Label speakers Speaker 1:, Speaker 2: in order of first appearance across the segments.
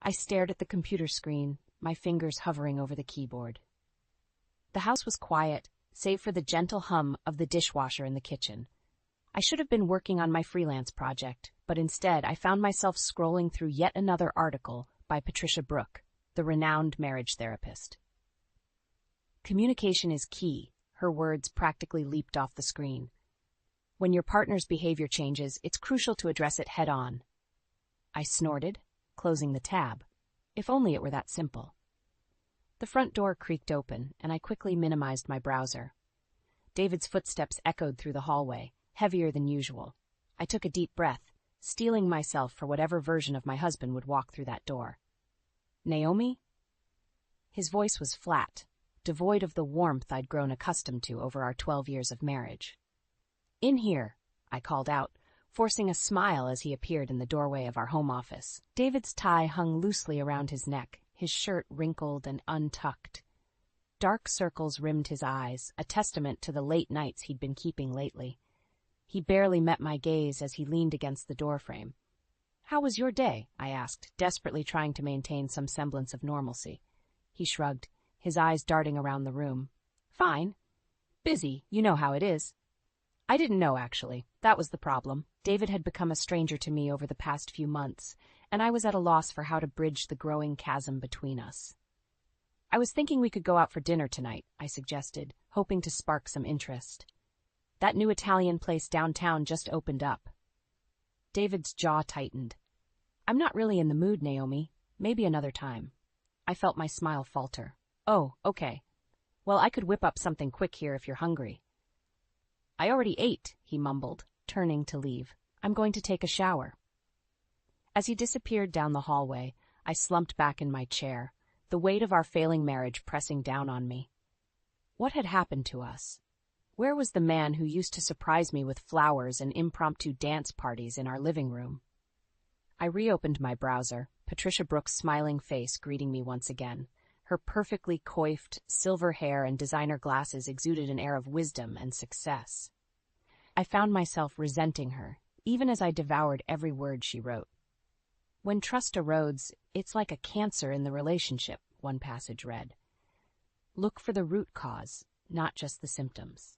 Speaker 1: I stared at the computer screen, my fingers hovering over the keyboard. The house was quiet, save for the gentle hum of the dishwasher in the kitchen. I should have been working on my freelance project, but instead I found myself scrolling through yet another article by Patricia Brooke, the renowned marriage therapist. Communication is key, her words practically leaped off the screen. When your partner's behavior changes, it's crucial to address it head-on. I snorted, closing the tab. If only it were that simple. The front door creaked open, and I quickly minimized my browser. David's footsteps echoed through the hallway, heavier than usual. I took a deep breath, steeling myself for whatever version of my husband would walk through that door. Naomi? His voice was flat, devoid of the warmth I'd grown accustomed to over our 12 years of marriage. In here, I called out, forcing a smile as he appeared in the doorway of our home office. David's tie hung loosely around his neck, his shirt wrinkled and untucked. Dark circles rimmed his eyes, a testament to the late nights he'd been keeping lately. He barely met my gaze as he leaned against the doorframe. "How was your day?" I asked, desperately trying to maintain some semblance of normalcy. He shrugged, his eyes darting around the room. "Fine. Busy, you know how it is." I didn't know, actually. That was the problem. David had become a stranger to me over the past few months, and I was at a loss for how to bridge the growing chasm between us. "I was thinking we could go out for dinner tonight," I suggested, hoping to spark some interest. "That new Italian place downtown just opened up." David's jaw tightened. "I'm not really in the mood, Naomi. Maybe another time." I felt my smile falter. "Oh, okay. Well, I could whip up something quick here if you're hungry." "I already ate," he mumbled, turning to leave. "I'm going to take a shower." As he disappeared down the hallway, I slumped back in my chair, the weight of our failing marriage pressing down on me. What had happened to us? Where was the man who used to surprise me with flowers and impromptu dance parties in our living room? I reopened my browser, Patricia Brooke's smiling face greeting me once again. Her perfectly coiffed, silver hair and designer glasses exuded an air of wisdom and success. I found myself resenting her, even as I devoured every word she wrote. "When trust erodes, it's like a cancer in the relationship," one passage read. "Look for the root cause, not just the symptoms."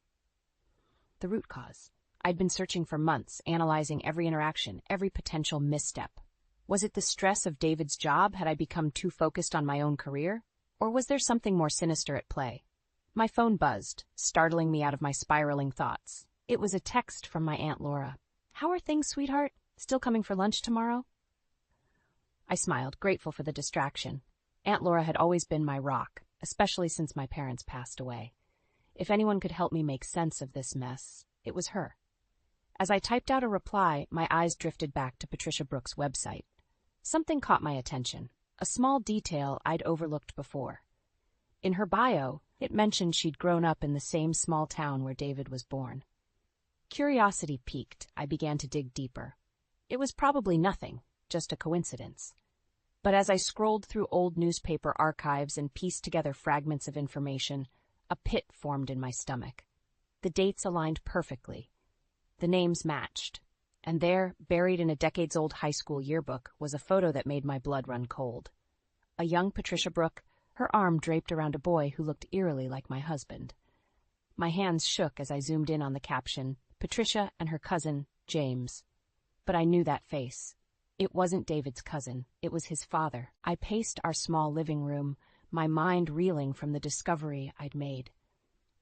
Speaker 1: The root cause. I'd been searching for months, analyzing every interaction, every potential misstep. Was it the stress of David's job? Had I become too focused on my own career? Or was there something more sinister at play? My phone buzzed, startling me out of my spiraling thoughts. It was a text from my Aunt Laura. "How are things, sweetheart? Still coming for lunch tomorrow?" I smiled, grateful for the distraction. Aunt Laura had always been my rock, especially since my parents passed away. If anyone could help me make sense of this mess, it was her. As I typed out a reply, my eyes drifted back to Patricia Brooke's website. Something caught my attention, a small detail I'd overlooked before. In her bio, it mentioned she'd grown up in the same small town where David was born. Curiosity piqued, I began to dig deeper. It was probably nothing, just a coincidence. But as I scrolled through old newspaper archives and pieced together fragments of information, a pit formed in my stomach. The dates aligned perfectly. The names matched. And there, buried in a decades-old high school yearbook, was a photo that made my blood run cold. A young Patricia Brooke, her arm draped around a boy who looked eerily like my husband. My hands shook as I zoomed in on the caption, "Patricia and her cousin, James." But I knew that face. It wasn't David's cousin, it was his father. I paced our small living room, my mind reeling from the discovery I'd made.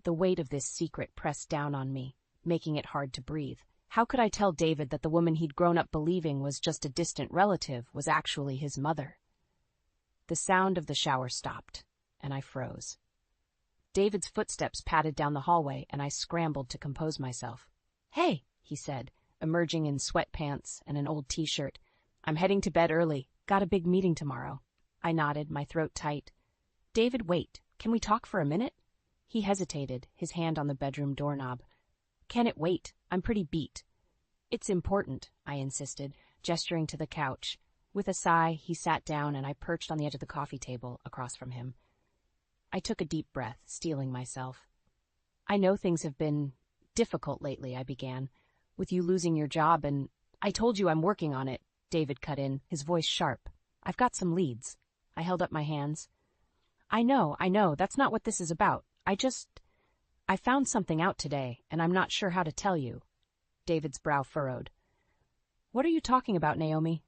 Speaker 1: The weight of this secret pressed down on me, making it hard to breathe. How could I tell David that the woman he'd grown up believing was just a distant relative was actually his mother? The sound of the shower stopped, and I froze. David's footsteps padded down the hallway, and I scrambled to compose myself. "Hey," he said, emerging in sweatpants and an old t-shirt. "I'm heading to bed early. Got a big meeting tomorrow." I nodded, my throat tight. "David, wait. Can we talk for a minute?" He hesitated, his hand on the bedroom doorknob. "Can it wait? I'm pretty beat." "It's important," I insisted, gesturing to the couch. With a sigh, he sat down and I perched on the edge of the coffee table across from him. I took a deep breath, steeling myself. "I know things have been difficult lately," I began, "with you losing your job and—" "I told you I'm working on it," David cut in, his voice sharp. I've got some leads. I held up my hands. I know, that's not what this is about. I found something out today, and I'm not sure how to tell you. David's brow furrowed. What are you talking about, Naomi?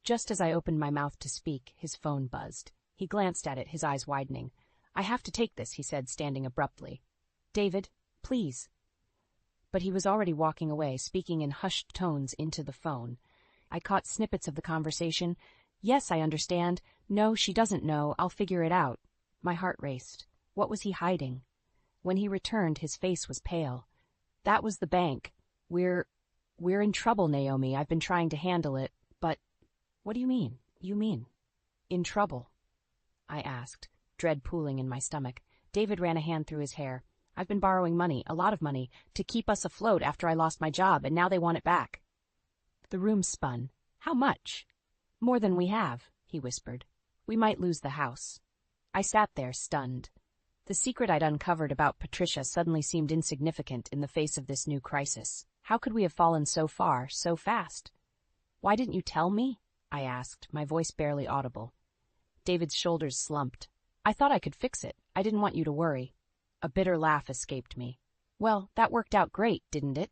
Speaker 1: Just as I opened my mouth to speak, his phone buzzed. He glanced at it, his eyes widening. I have to take this, he said, standing abruptly. David, please. But he was already walking away, speaking in hushed tones into the phone. I caught snippets of the conversation. Yes, I understand. No, she doesn't know. I'll figure it out. My heart raced. What was he hiding? When he returned, his face was pale. That was the bank. We're in trouble, Naomi. I've been trying to handle it, but... What do you mean? In trouble? I asked, dread pooling in my stomach. David ran a hand through his hair. I've been borrowing money, a lot of money, to keep us afloat after I lost my job, and now they want it back. The room spun. How much? More than we have, he whispered. We might lose the house. I sat there, stunned. The secret I'd uncovered about Patricia suddenly seemed insignificant in the face of this new crisis. How could we have fallen so far, so fast? Why didn't you tell me? I asked, my voice barely audible. David's shoulders slumped. I thought I could fix it. I didn't want you to worry. A bitter laugh escaped me. Well, that worked out great, didn't it?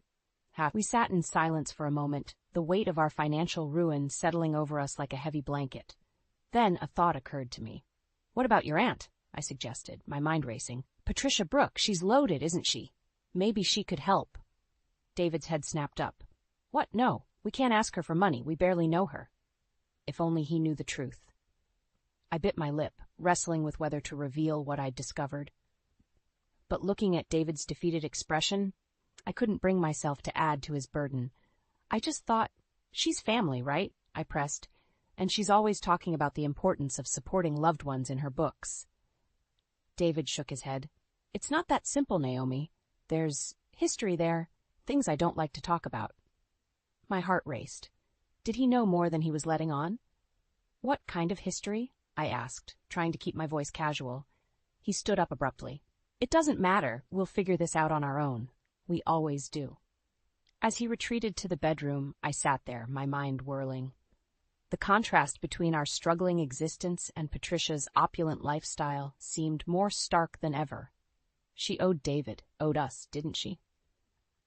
Speaker 1: We sat in silence for a moment, the weight of our financial ruin settling over us like a heavy blanket. Then a thought occurred to me. What about your aunt? I suggested, my mind racing. Patricia Brooke, she's loaded, isn't she? Maybe she could help. David's head snapped up. What? No, we can't ask her for money. We barely know her. If only he knew the truth. I bit my lip, wrestling with whether to reveal what I'd discovered. But looking at David's defeated expression, I couldn't bring myself to add to his burden. I just thought, she's family, right? I pressed, and she's always talking about the importance of supporting loved ones in her books. David shook his head. It's not that simple, Naomi. There's history there, things I don't like to talk about. My heart raced. Did he know more than he was letting on? What kind of history? I asked, trying to keep my voice casual. He stood up abruptly. It doesn't matter. We'll figure this out on our own. We always do. As he retreated to the bedroom, I sat there, my mind whirling. The contrast between our struggling existence and Patricia's opulent lifestyle seemed more stark than ever. She owed David, owed us, didn't she?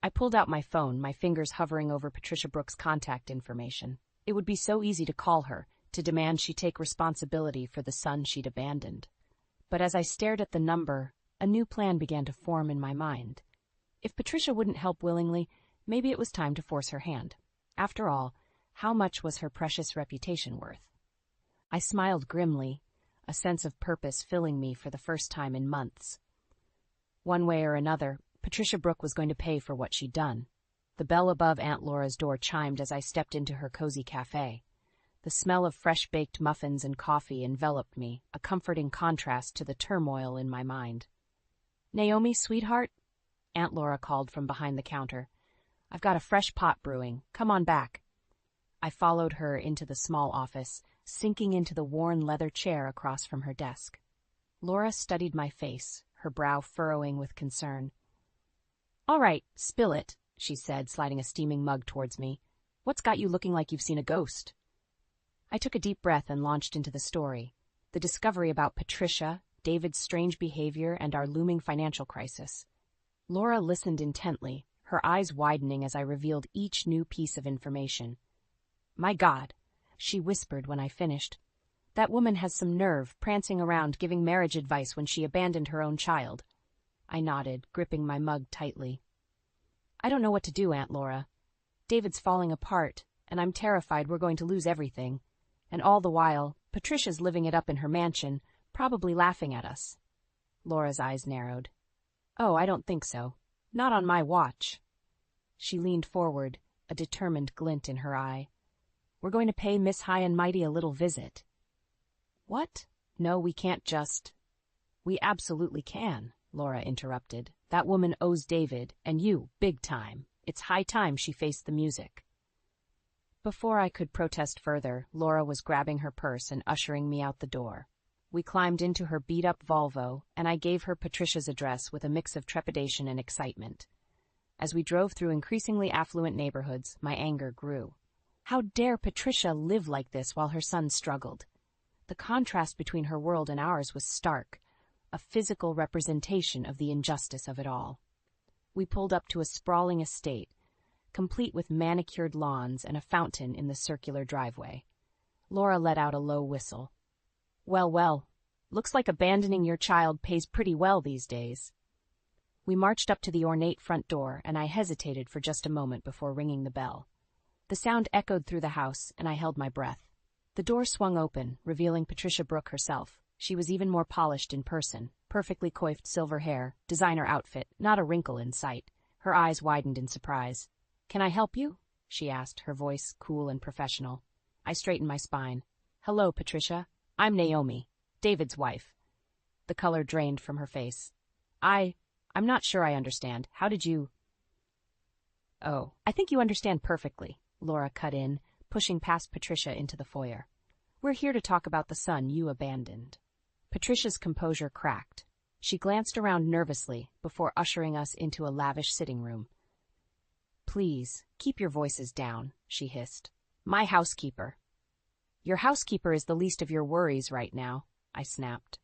Speaker 1: I pulled out my phone, my fingers hovering over Patricia Brooke's contact information. It would be so easy to call her, to demand she take responsibility for the son she'd abandoned. But as I stared at the number, a new plan began to form in my mind. If Patricia wouldn't help willingly, maybe it was time to force her hand. After all, how much was her precious reputation worth? I smiled grimly, a sense of purpose filling me for the first time in months. One way or another, Patricia Brooke was going to pay for what she'd done. The bell above Aunt Laura's door chimed as I stepped into her cozy cafe. The smell of fresh-baked muffins and coffee enveloped me, a comforting contrast to the turmoil in my mind. Naomi, sweetheart? Aunt Laura called from behind the counter. I've got a fresh pot brewing. Come on back. I followed her into the small office, sinking into the worn leather chair across from her desk. Laura studied my face, her brow furrowing with concern. All right, spill it, she said, sliding a steaming mug towards me. What's got you looking like you've seen a ghost? I took a deep breath and launched into the story. The discovery about Patricia, David's strange behavior, and our looming financial crisis. Laura listened intently, her eyes widening as I revealed each new piece of information. My God, she whispered when I finished. That woman has some nerve, prancing around giving marriage advice when she abandoned her own child. I nodded, gripping my mug tightly. I don't know what to do, Aunt Laura. David's falling apart, and I'm terrified we're going to lose everything. And all the while, Patricia's living it up in her mansion, probably laughing at us. Laura's eyes narrowed. Oh, I don't think so. Not on my watch. She leaned forward, a determined glint in her eye. We're going to pay Miss High and Mighty a little visit. What? No, we can't just... We absolutely can, Laura interrupted. That woman owes David, and you, big time. It's high time she faced the music. Before I could protest further, Laura was grabbing her purse and ushering me out the door. We climbed into her beat-up Volvo, and I gave her Patricia's address with a mix of trepidation and excitement. As we drove through increasingly affluent neighborhoods, my anger grew. How dare Patricia live like this while her son struggled? The contrast between her world and ours was stark, a physical representation of the injustice of it all. We pulled up to a sprawling estate, complete with manicured lawns and a fountain in the circular driveway. Laura let out a low whistle. Well, well, looks like abandoning your child pays pretty well these days. We marched up to the ornate front door, and I hesitated for just a moment before ringing the bell. The sound echoed through the house, and I held my breath. The door swung open, revealing Patricia Brooke herself. She was even more polished in person, perfectly coiffed silver hair, designer outfit, not a wrinkle in sight. Her eyes widened in surprise. "Can I help you?" she asked, her voice cool and professional. I straightened my spine. "Hello, Patricia. I'm Naomi, David's wife." The color drained from her face. I'm not sure I understand. How did you—" "Oh, I think you understand perfectly," Laura cut in, pushing past Patricia into the foyer. "We're here to talk about the son you abandoned." Patricia's composure cracked. She glanced around nervously before ushering us into a lavish sitting room. "Please, keep your voices down," she hissed. "My housekeeper." "Your housekeeper is the least of your worries right now," I snapped.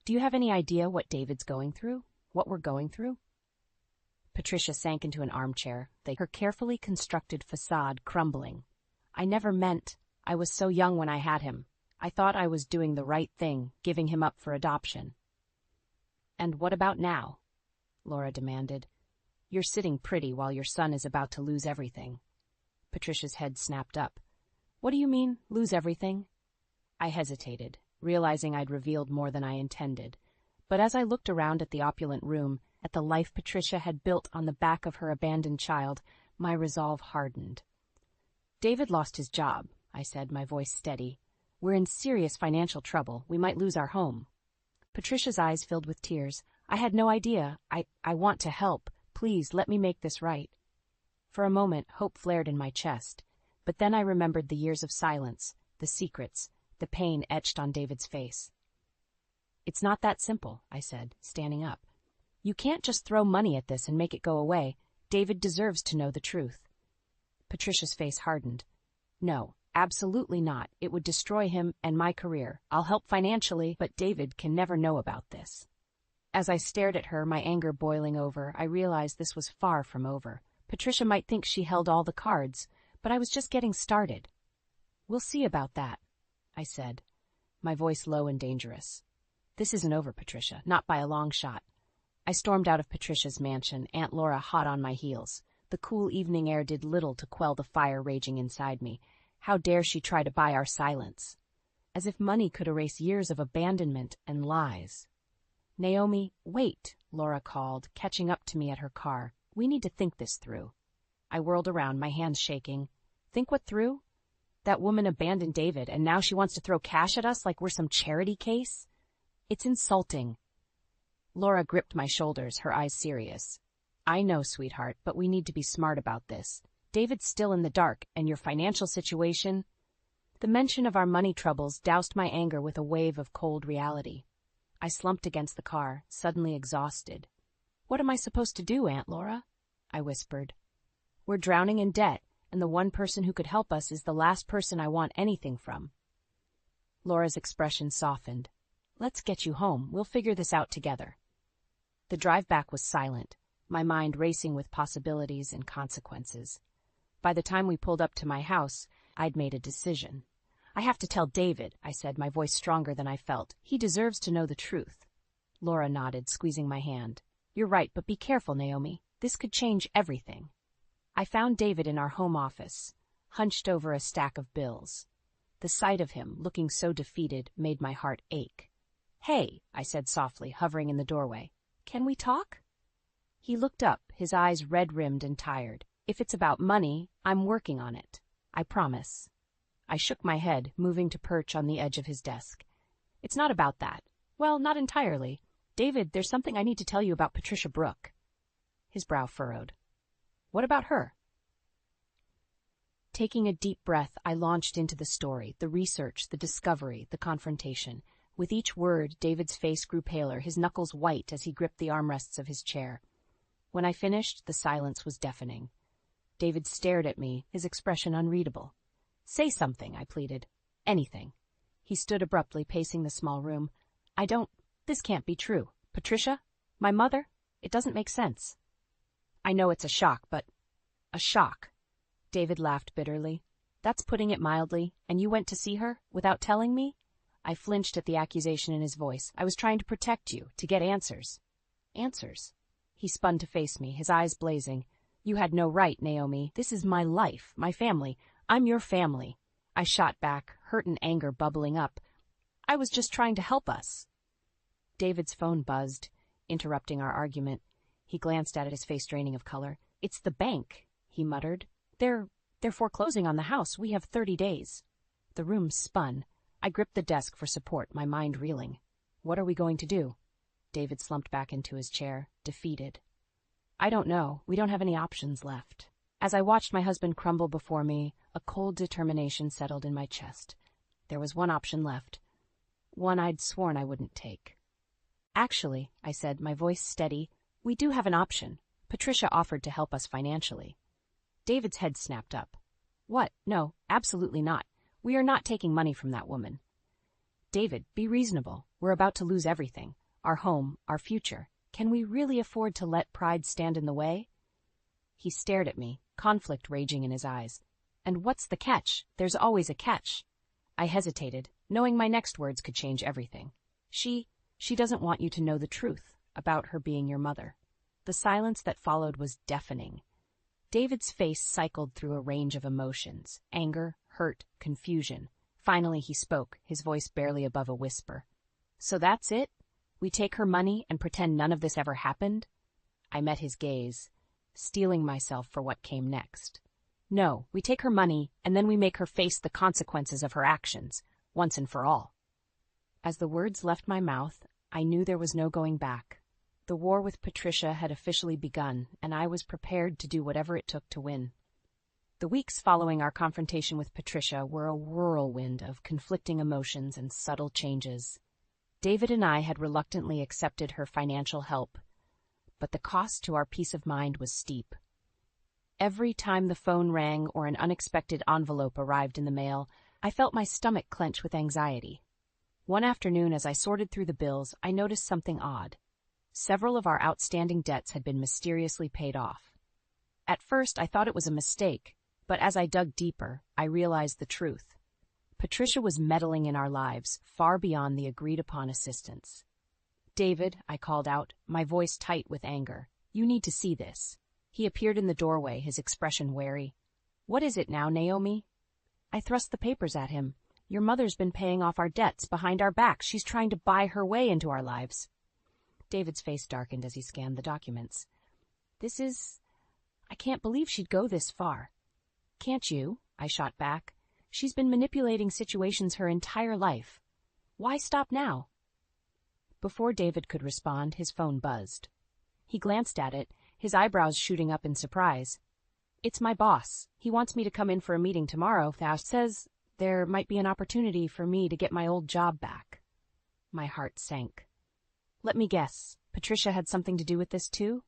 Speaker 1: "Do you have any idea what David's going through? What we're going through?" Patricia sank into an armchair, her carefully constructed facade crumbling. "I never meant. I was so young when I had him. I thought I was doing the right thing, giving him up for adoption." "And what about now?" Laura demanded. "You're sitting pretty while your son is about to lose everything." Patricia's head snapped up. "What do you mean, lose everything?" I hesitated, realizing I'd revealed more than I intended. But as I looked around at the opulent room, at the life Patricia had built on the back of her abandoned child, my resolve hardened. "David lost his job," I said, my voice steady. "We're in serious financial trouble. We might lose our home." Patricia's eyes filled with tears. "I had no idea. I want to help. Please, let me make this right." For a moment, hope flared in my chest. But then I remembered the years of silence, the secrets, the pain etched on David's face. "It's not that simple," I said, standing up. "You can't just throw money at this and make it go away. David deserves to know the truth." Patricia's face hardened. "No, absolutely not. It would destroy him and my career. I'll help financially, but David can never know about this." As I stared at her, my anger boiling over, I realized this was far from over. Patricia might think she held all the cards, but I was just getting started. "We'll see about that," I said, my voice low and dangerous. "This isn't over, Patricia, not by a long shot." I stormed out of Patricia's mansion, Aunt Laura hot on my heels. The cool evening air did little to quell the fire raging inside me. How dare she try to buy our silence? As if money could erase years of abandonment and lies. "Naomi, wait," Laura called, catching up to me at her car. "We need to think this through." I whirled around, my hands shaking. "Think what through? That woman abandoned David, and now she wants to throw cash at us like we're some charity case? It's insulting." Laura gripped my shoulders, her eyes serious. "I know, sweetheart, but we need to be smart about this. David's still in the dark, and your financial situation—" The mention of our money troubles doused my anger with a wave of cold reality. I slumped against the car, suddenly exhausted. "What am I supposed to do, Aunt Laura?" I whispered. "We're drowning in debt, and the one person who could help us is the last person I want anything from." Laura's expression softened. "Let's get you home. We'll figure this out together." The drive back was silent, my mind racing with possibilities and consequences. By the time we pulled up to my house, I'd made a decision. "I have to tell David," I said, my voice stronger than I felt. "He deserves to know the truth." Laura nodded, squeezing my hand. "You're right, but be careful, Naomi. This could change everything." I found David in our home office, hunched over a stack of bills. The sight of him, looking so defeated, made my heart ache. "Hey," I said softly, hovering in the doorway. "Can we talk?" He looked up, his eyes red-rimmed and tired. "If it's about money, I'm working on it. I promise." I shook my head, moving to perch on the edge of his desk. "It's not about that. Well, not entirely. David, there's something I need to tell you about Patricia Brooke." His brow furrowed. "What about her?" Taking a deep breath, I launched into the story, the research, the discovery, the confrontation. With each word, David's face grew paler, his knuckles white as he gripped the armrests of his chair. When I finished, the silence was deafening. David stared at me, his expression unreadable. "Say something," I pleaded. "Anything." He stood abruptly, pacing the small room. This can't be true. Patricia? My mother? It doesn't make sense. I know it's a shock, but... A shock. David laughed bitterly. That's putting it mildly, and you went to see her, without telling me? I flinched at the accusation in his voice. I was trying to protect you, to get answers. Answers? He spun to face me, his eyes blazing. You had no right, Naomi. This is my life, my family. I'm your family. I shot back, hurt and anger bubbling up. I was just trying to help us. David's phone buzzed, interrupting our argument. He glanced at it, his face draining of color. It's the bank, he muttered. They're foreclosing on the house. We have 30 days. The room spun. I gripped the desk for support, my mind reeling. What are we going to do? David slumped back into his chair, defeated. I don't know. We don't have any options left. As I watched my husband crumble before me, a cold determination settled in my chest. There was one option left. One I'd sworn I wouldn't take. Actually, I said, my voice steady, we do have an option. Patricia offered to help us financially. David's head snapped up. What? No, absolutely not. We are not taking money from that woman. David, be reasonable. We're about to lose everything. Our home, our future. Can we really afford to let pride stand in the way? He stared at me, conflict raging in his eyes. And what's the catch? There's always a catch. I hesitated, knowing my next words could change everything. She doesn't want you to know the truth about her being your mother. The silence that followed was deafening. David's face cycled through a range of emotions, anger, hurt, confusion. Finally he spoke, his voice barely above a whisper. So that's it? We take her money and pretend none of this ever happened? I met his gaze, steeling myself for what came next. No, we take her money and then we make her face the consequences of her actions, once and for all. As the words left my mouth, I knew there was no going back. The war with Patricia had officially begun, and I was prepared to do whatever it took to win. The weeks following our confrontation with Patricia were a whirlwind of conflicting emotions and subtle changes. David and I had reluctantly accepted her financial help, but the cost to our peace of mind was steep. Every time the phone rang or an unexpected envelope arrived in the mail, I felt my stomach clench with anxiety. One afternoon, as I sorted through the bills, I noticed something odd. Several of our outstanding debts had been mysteriously paid off. At first, I thought it was a mistake, but as I dug deeper, I realized the truth. Patricia was meddling in our lives, far beyond the agreed-upon assistance. David, I called out, my voice tight with anger. You need to see this. He appeared in the doorway, his expression wary. What is it now, Naomi? I thrust the papers at him. Your mother's been paying off our debts behind our backs. She's trying to buy her way into our lives. David's face darkened as he scanned the documents. I can't believe she'd go this far. Can't you? I shot back. She's been manipulating situations her entire life. Why stop now? Before David could respond, his phone buzzed. He glanced at it, his eyebrows shooting up in surprise. It's my boss. He wants me to come in for a meeting tomorrow. Faust says there might be an opportunity for me to get my old job back. My heart sank. Let me guess, Patricia had something to do with this too?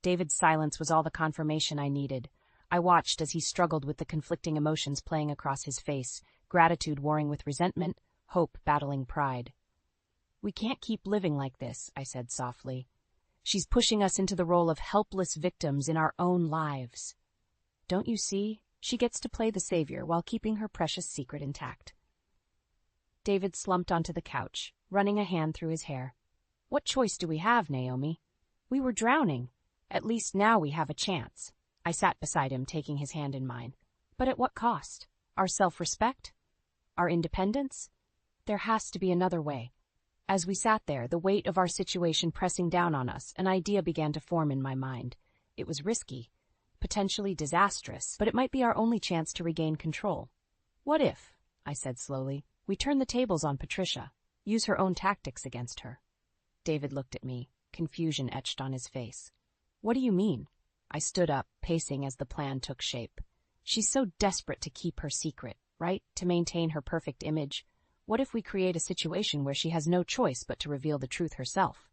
Speaker 1: David's silence was all the confirmation I needed. I watched as he struggled with the conflicting emotions playing across his face, gratitude warring with resentment, hope battling pride. We can't keep living like this, I said softly. She's pushing us into the role of helpless victims in our own lives. Don't you see? She gets to play the savior while keeping her precious secret intact. David slumped onto the couch, running a hand through his hair. What choice do we have, Naomi? We were drowning. At least now we have a chance. I sat beside him, taking his hand in mine. But at what cost? Our self-respect? Our independence? There has to be another way. As we sat there, the weight of our situation pressing down on us, an idea began to form in my mind. It was risky, potentially disastrous, but it might be our only chance to regain control. What if, I said slowly, we turn the tables on Patricia, use her own tactics against her? David looked at me, confusion etched on his face. What do you mean? I stood up, pacing as the plan took shape. She's so desperate to keep her secret, right? To maintain her perfect image. What if we create a situation where she has no choice but to reveal the truth herself?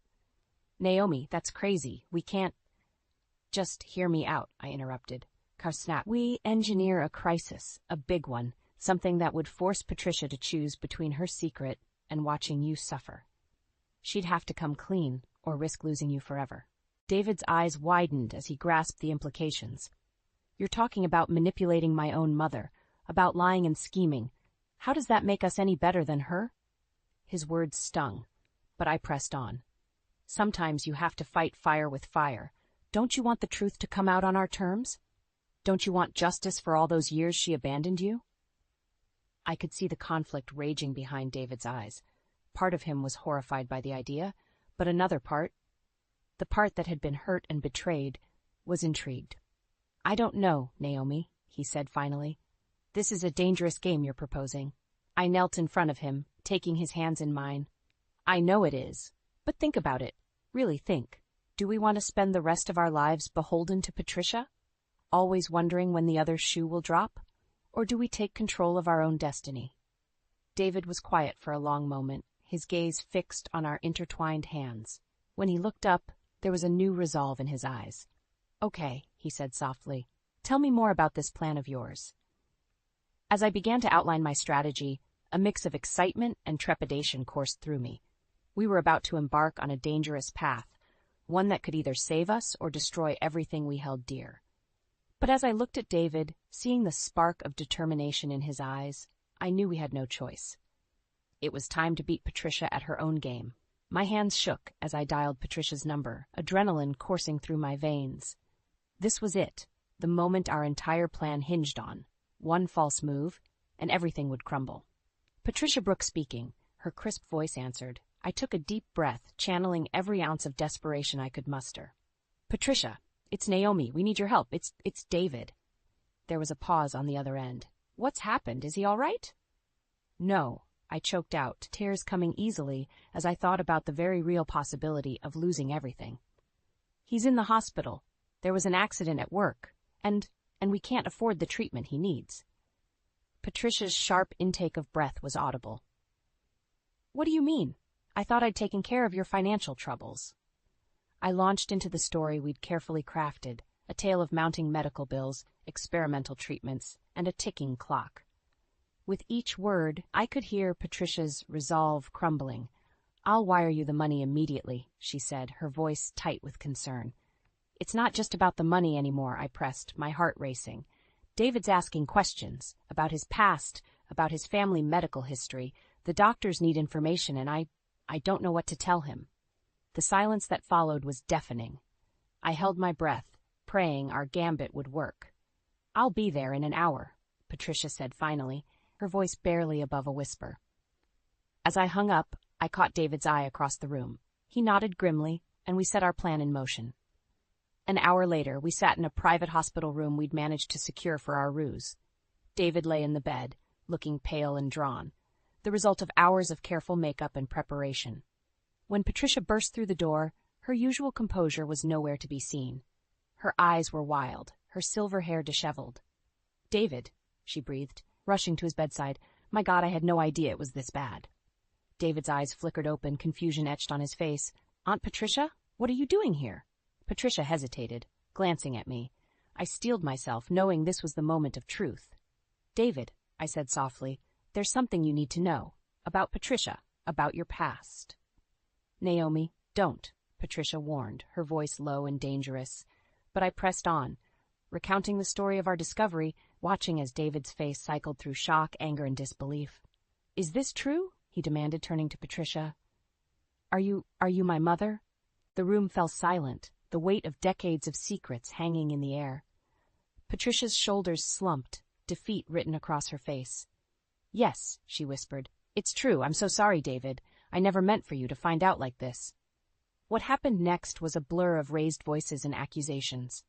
Speaker 1: Naomi, that's crazy. We can't... Just hear me out, I interrupted. Karsnap. We engineer a crisis, a big one. something that would force Patricia to choose between her secret and watching you suffer. She'd have to come clean or risk losing you forever. David's eyes widened as he grasped the implications. You're talking about manipulating my own mother, about lying and scheming. How does that make us any better than her? His words stung, but I pressed on. Sometimes you have to fight fire with fire. Don't you want the truth to come out on our terms? Don't you want justice for all those years she abandoned you? I could see the conflict raging behind David's eyes. Part of him was horrified by the idea, but another part, the part that had been hurt and betrayed, was intrigued. I don't know, Naomi, he said finally. This is a dangerous game you're proposing. I knelt in front of him, taking his hands in mine. I know it is, but think about it. Really think. Do we want to spend the rest of our lives beholden to Patricia? Always wondering when the other shoe will drop? Or do we take control of our own destiny? David was quiet for a long moment, his gaze fixed on our intertwined hands. When he looked up, there was a new resolve in his eyes. Okay, he said softly. Tell me more about this plan of yours. As I began to outline my strategy, a mix of excitement and trepidation coursed through me. We were about to embark on a dangerous path, one that could either save us or destroy everything we held dear. But as I looked at David, seeing the spark of determination in his eyes, I knew we had no choice. It was time to beat Patricia at her own game. My hands shook as I dialed Patricia's number, adrenaline coursing through my veins. This was it, the moment our entire plan hinged on. One false move, and everything would crumble. Patricia Brooks speaking, her crisp voice answered. I took a deep breath, channeling every ounce of desperation I could muster. Patricia, it's Naomi. We need your help. It's David. There was a pause on the other end. What's happened? Is he all right? No, I choked out, tears coming easily as I thought about the very real possibility of losing everything. He's in the hospital. There was an accident at work, and we can't afford the treatment he needs. Patricia's sharp intake of breath was audible. What do you mean? I thought I'd taken care of your financial troubles. I launched into the story we'd carefully crafted, a tale of mounting medical bills, experimental treatments, and a ticking clock. With each word, I could hear Patricia's resolve crumbling. I'll wire you the money immediately, she said, her voice tight with concern. It's not just about the money anymore, I pressed, my heart racing. David's asking questions about his past, about his family medical history. The doctors need information, and I don't know what to tell him. The silence that followed was deafening. I held my breath, praying our gambit would work. I'll be there in an hour, Patricia said finally, her voice barely above a whisper. As I hung up, I caught David's eye across the room. He nodded grimly, and we set our plan in motion. An hour later, we sat in a private hospital room we'd managed to secure for our ruse. David lay in the bed, looking pale and drawn, the result of hours of careful makeup and preparation. When Patricia burst through the door, her usual composure was nowhere to be seen. Her eyes were wild, her silver hair disheveled. David, she breathed, rushing to his bedside. My God, I had no idea it was this bad. David's eyes flickered open, confusion etched on his face. Aunt Patricia, what are you doing here? Patricia hesitated, glancing at me. I steeled myself, knowing this was the moment of truth. David, I said softly, there's something you need to know. About Patricia, about your past. Naomi, don't, Patricia warned, her voice low and dangerous. But I pressed on, recounting the story of our discovery, watching as David's face cycled through shock, anger, and disbelief. Is this true? He demanded, turning to Patricia. Are you my mother? The room fell silent, the weight of decades of secrets hanging in the air. Patricia's shoulders slumped, defeat written across her face. Yes, she whispered. It's true. I'm so sorry, David. I never meant for you to find out like this. What happened next was a blur of raised voices and accusations.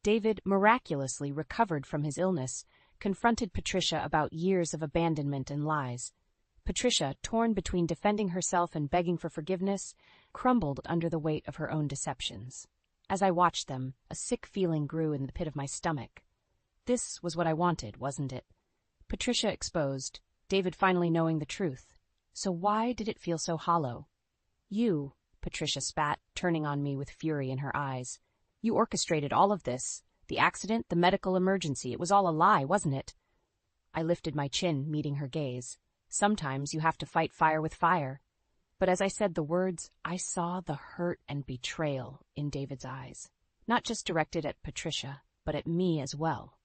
Speaker 1: David miraculously recovered from his illness, confronted Patricia about years of abandonment and lies. Patricia, torn between defending herself and begging for forgiveness, crumbled under the weight of her own deceptions. As I watched them, a sick feeling grew in the pit of my stomach. This was what I wanted, wasn't it? Patricia exposed, David finally knowing the truth. So why did it feel so hollow? You, Patricia spat, turning on me with fury in her eyes. You orchestrated all of this. The accident, the medical emergency, it was all a lie, wasn't it? I lifted my chin, meeting her gaze. Sometimes you have to fight fire with fire. But as I said the words, I saw the hurt and betrayal in David's eyes. Not just directed at Patricia, but at me as well.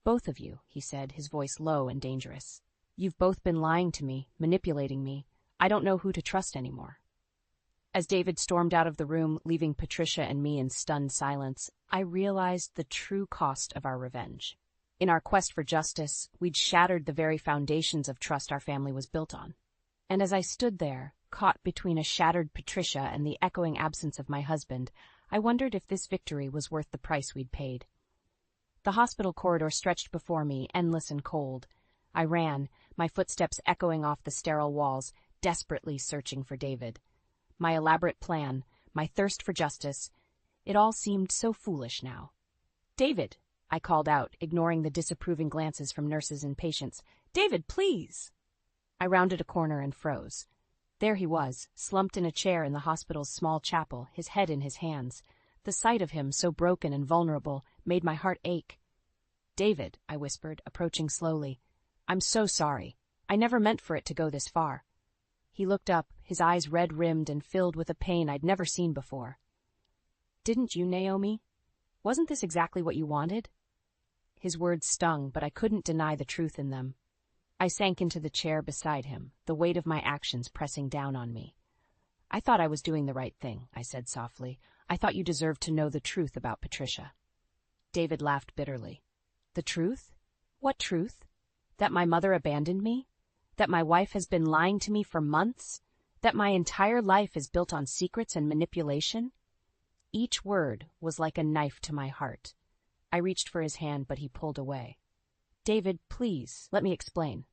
Speaker 1: Both of you, he said, his voice low and dangerous. You've both been lying to me, manipulating me. I don't know who to trust anymore. As David stormed out of the room, leaving Patricia and me in stunned silence, I realized the true cost of our revenge. In our quest for justice, we'd shattered the very foundations of trust our family was built on. And as I stood there, caught between a shattered Patricia and the echoing absence of my husband, I wondered if this victory was worth the price we'd paid. The hospital corridor stretched before me, endless and cold. I ran, my footsteps echoing off the sterile walls, desperately searching for David. My elaborate plan, my thirst for justice, it all seemed so foolish now. "David," I called out, ignoring the disapproving glances from nurses and patients. "David, please!" I rounded a corner and froze. There he was, slumped in a chair in the hospital's small chapel, his head in his hands. The sight of him, so broken and vulnerable, made my heart ache. "David," I whispered, approaching slowly. "I'm so sorry. I never meant for it to go this far." He looked up, his eyes red-rimmed and filled with a pain I'd never seen before. "Didn't you, Naomi? Wasn't this exactly what you wanted?" His words stung, but I couldn't deny the truth in them. I sank into the chair beside him, the weight of my actions pressing down on me. "I thought I was doing the right thing," I said softly. "I thought you deserved to know the truth about Patricia." David laughed bitterly. "The truth? What truth? That my mother abandoned me? That my wife has been lying to me for months? That my entire life is built on secrets and manipulation?" Each word was like a knife to my heart. I reached for his hand, but he pulled away. "David, please, let me explain."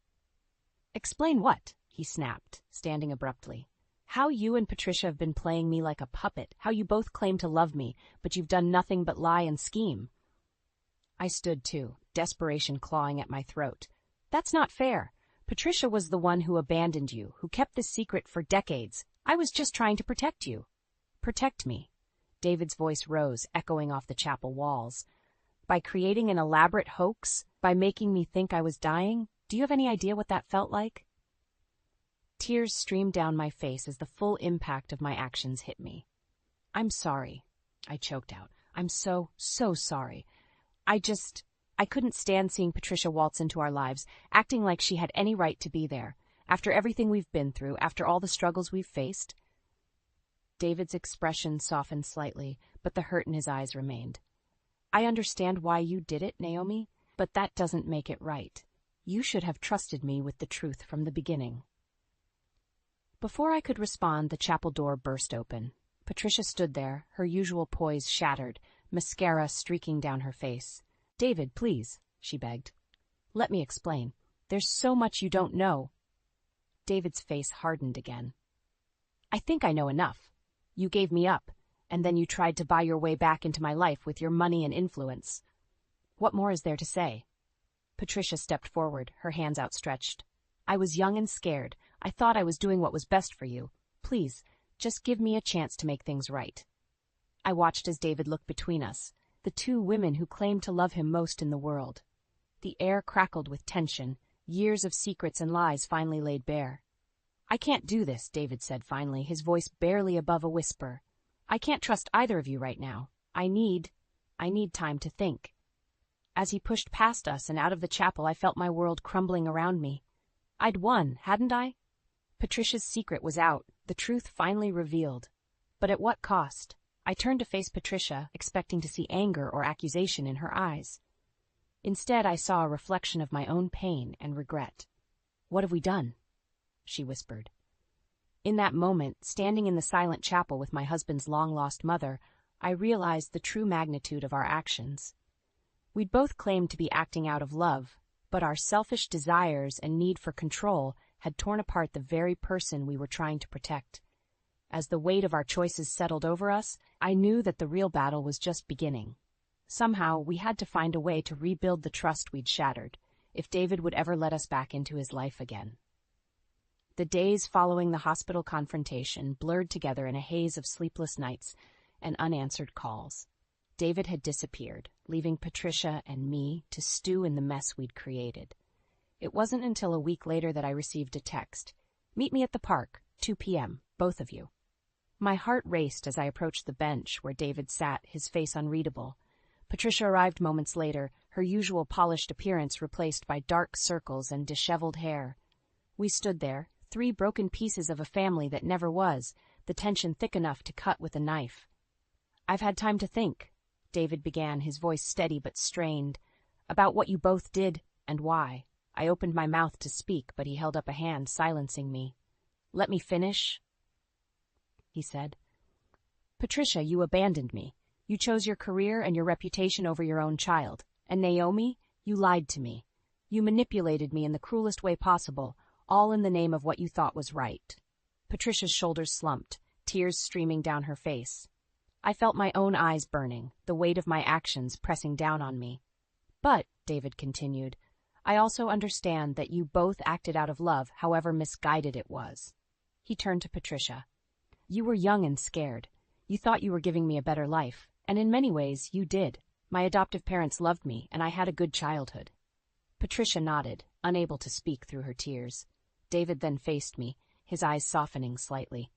Speaker 1: "Explain what?" he snapped, standing abruptly. "How you and Patricia have been playing me like a puppet, how you both claim to love me, but you've done nothing but lie and scheme." I stood too, desperation clawing at my throat. "That's not fair. Patricia was the one who abandoned you, who kept this secret for decades. I was just trying to protect you." "Protect me?" David's voice rose, echoing off the chapel walls. "By creating an elaborate hoax? By making me think I was dying? Do you have any idea what that felt like?" Tears streamed down my face as the full impact of my actions hit me. "I'm sorry," I choked out. "I'm so sorry. I couldn't stand seeing Patricia waltz into our lives, acting like she had any right to be there. After everything we've been through, after all the struggles we've faced." David's expression softened slightly, but the hurt in his eyes remained. "I understand why you did it, Naomi, but that doesn't make it right. You should have trusted me with the truth from the beginning." Before I could respond, the chapel door burst open. Patricia stood there, her usual poise shattered, mascara streaking down her face. "David, please," she begged. "Let me explain. There's so much you don't know." David's face hardened again. "I think I know enough. You gave me up, and then you tried to buy your way back into my life with your money and influence. What more is there to say?" Patricia stepped forward, her hands outstretched. "I was young and scared. I thought I was doing what was best for you. Please, just give me a chance to make things right." I watched as David looked between us, the two women who claimed to love him most in the world. The air crackled with tension, years of secrets and lies finally laid bare. "I can't do this," David said finally, his voice barely above a whisper. "I can't trust either of you right now. I need time to think." As he pushed past us and out of the chapel, I felt my world crumbling around me. I'd won, hadn't I? Patricia's secret was out, the truth finally revealed. But at what cost? I turned to face Patricia, expecting to see anger or accusation in her eyes. Instead, I saw a reflection of my own pain and regret. "What have we done?" she whispered. In that moment, standing in the silent chapel with my husband's long-lost mother, I realized the true magnitude of our actions. We'd both claimed to be acting out of love, but our selfish desires and need for control had torn apart the very person we were trying to protect. As the weight of our choices settled over us, I knew that the real battle was just beginning. Somehow, we had to find a way to rebuild the trust we'd shattered, if David would ever let us back into his life again. The days following the hospital confrontation blurred together in a haze of sleepless nights and unanswered calls. David had disappeared, leaving Patricia and me to stew in the mess we'd created. It wasn't until a week later that I received a text. "Meet me at the park, 2 p.m., both of you." My heart raced as I approached the bench where David sat, his face unreadable. Patricia arrived moments later, her usual polished appearance replaced by dark circles and disheveled hair. We stood there, 3 broken pieces of a family that never was, the tension thick enough to cut with a knife. "I've had time to think," David began, his voice steady but strained, "about what you both did and why." I opened my mouth to speak, but he held up a hand, silencing me. "Let me finish," he said. "Patricia, you abandoned me. You chose your career and your reputation over your own child. And Naomi, you lied to me. You manipulated me in the cruelest way possible, all in the name of what you thought was right." Patricia's shoulders slumped, tears streaming down her face. I felt my own eyes burning, the weight of my actions pressing down on me. "But," David continued, "I also understand that you both acted out of love, however misguided it was." He turned to Patricia. "You were young and scared. You thought you were giving me a better life, and in many ways, you did. My adoptive parents loved me, and I had a good childhood." Patricia nodded, unable to speak through her tears. David then faced me, his eyes softening slightly.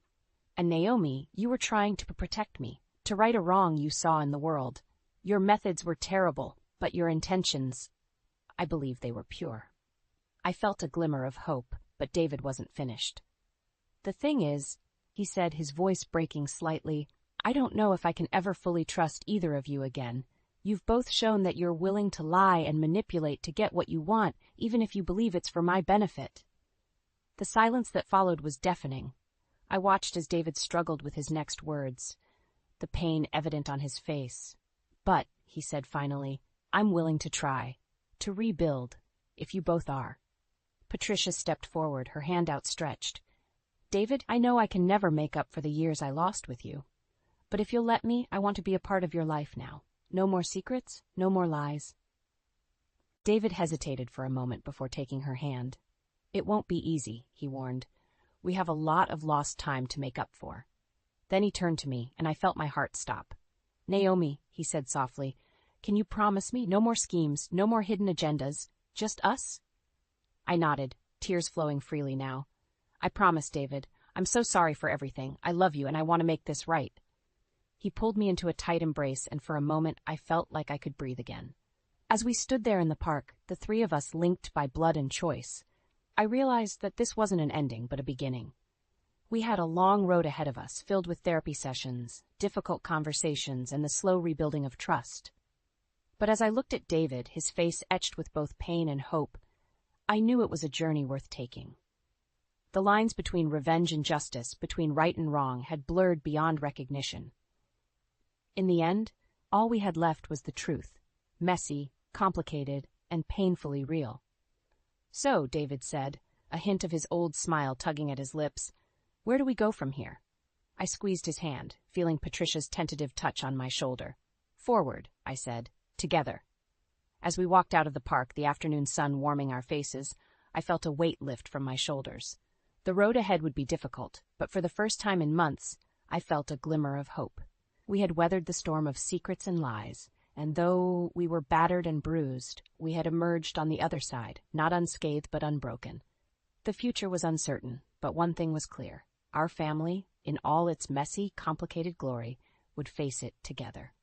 Speaker 1: "And Naomi, you were trying to protect me, to right a wrong you saw in the world. Your methods were terrible, but your intentions, I believe they were pure." I felt a glimmer of hope, but David wasn't finished. "The thing is," he said, his voice breaking slightly, "I don't know if I can ever fully trust either of you again. You've both shown that you're willing to lie and manipulate to get what you want, even if you believe it's for my benefit." The silence that followed was deafening. I watched as David struggled with his next words, the pain evident on his face. "But," he said finally, "I'm willing to try. To rebuild, if you both are." Patricia stepped forward, her hand outstretched. "David, I know I can never make up for the years I lost with you. But if you'll let me, I want to be a part of your life now. No more secrets, no more lies." David hesitated for a moment before taking her hand. "It won't be easy," he warned. "We have a lot of lost time to make up for." Then he turned to me, and I felt my heart stop. "Naomi," he said softly, "can you promise me no more schemes, no more hidden agendas, just us?" I nodded, tears flowing freely now. "I promise, David. I'm so sorry for everything. I love you, and I want to make this right." He pulled me into a tight embrace, and for a moment I felt like I could breathe again. As we stood there in the park, the 3 of us linked by blood and choice, I realized that this wasn't an ending, but a beginning. We had a long road ahead of us, filled with therapy sessions, difficult conversations, and the slow rebuilding of trust. But as I looked at David, his face etched with both pain and hope, I knew it was a journey worth taking. The lines between revenge and justice, between right and wrong, had blurred beyond recognition. In the end, all we had left was the truth, messy, complicated, and painfully real. "So," David said, a hint of his old smile tugging at his lips, "where do we go from here?" I squeezed his hand, feeling Patricia's tentative touch on my shoulder. "Forward," I said, "together." As we walked out of the park, the afternoon sun warming our faces, I felt a weight lift from my shoulders. The road ahead would be difficult, but for the first time in months, I felt a glimmer of hope. We had weathered the storm of secrets and lies, and though we were battered and bruised, we had emerged on the other side, not unscathed but unbroken. The future was uncertain, but one thing was clear. Our family, in all its messy, complicated glory, would face it together.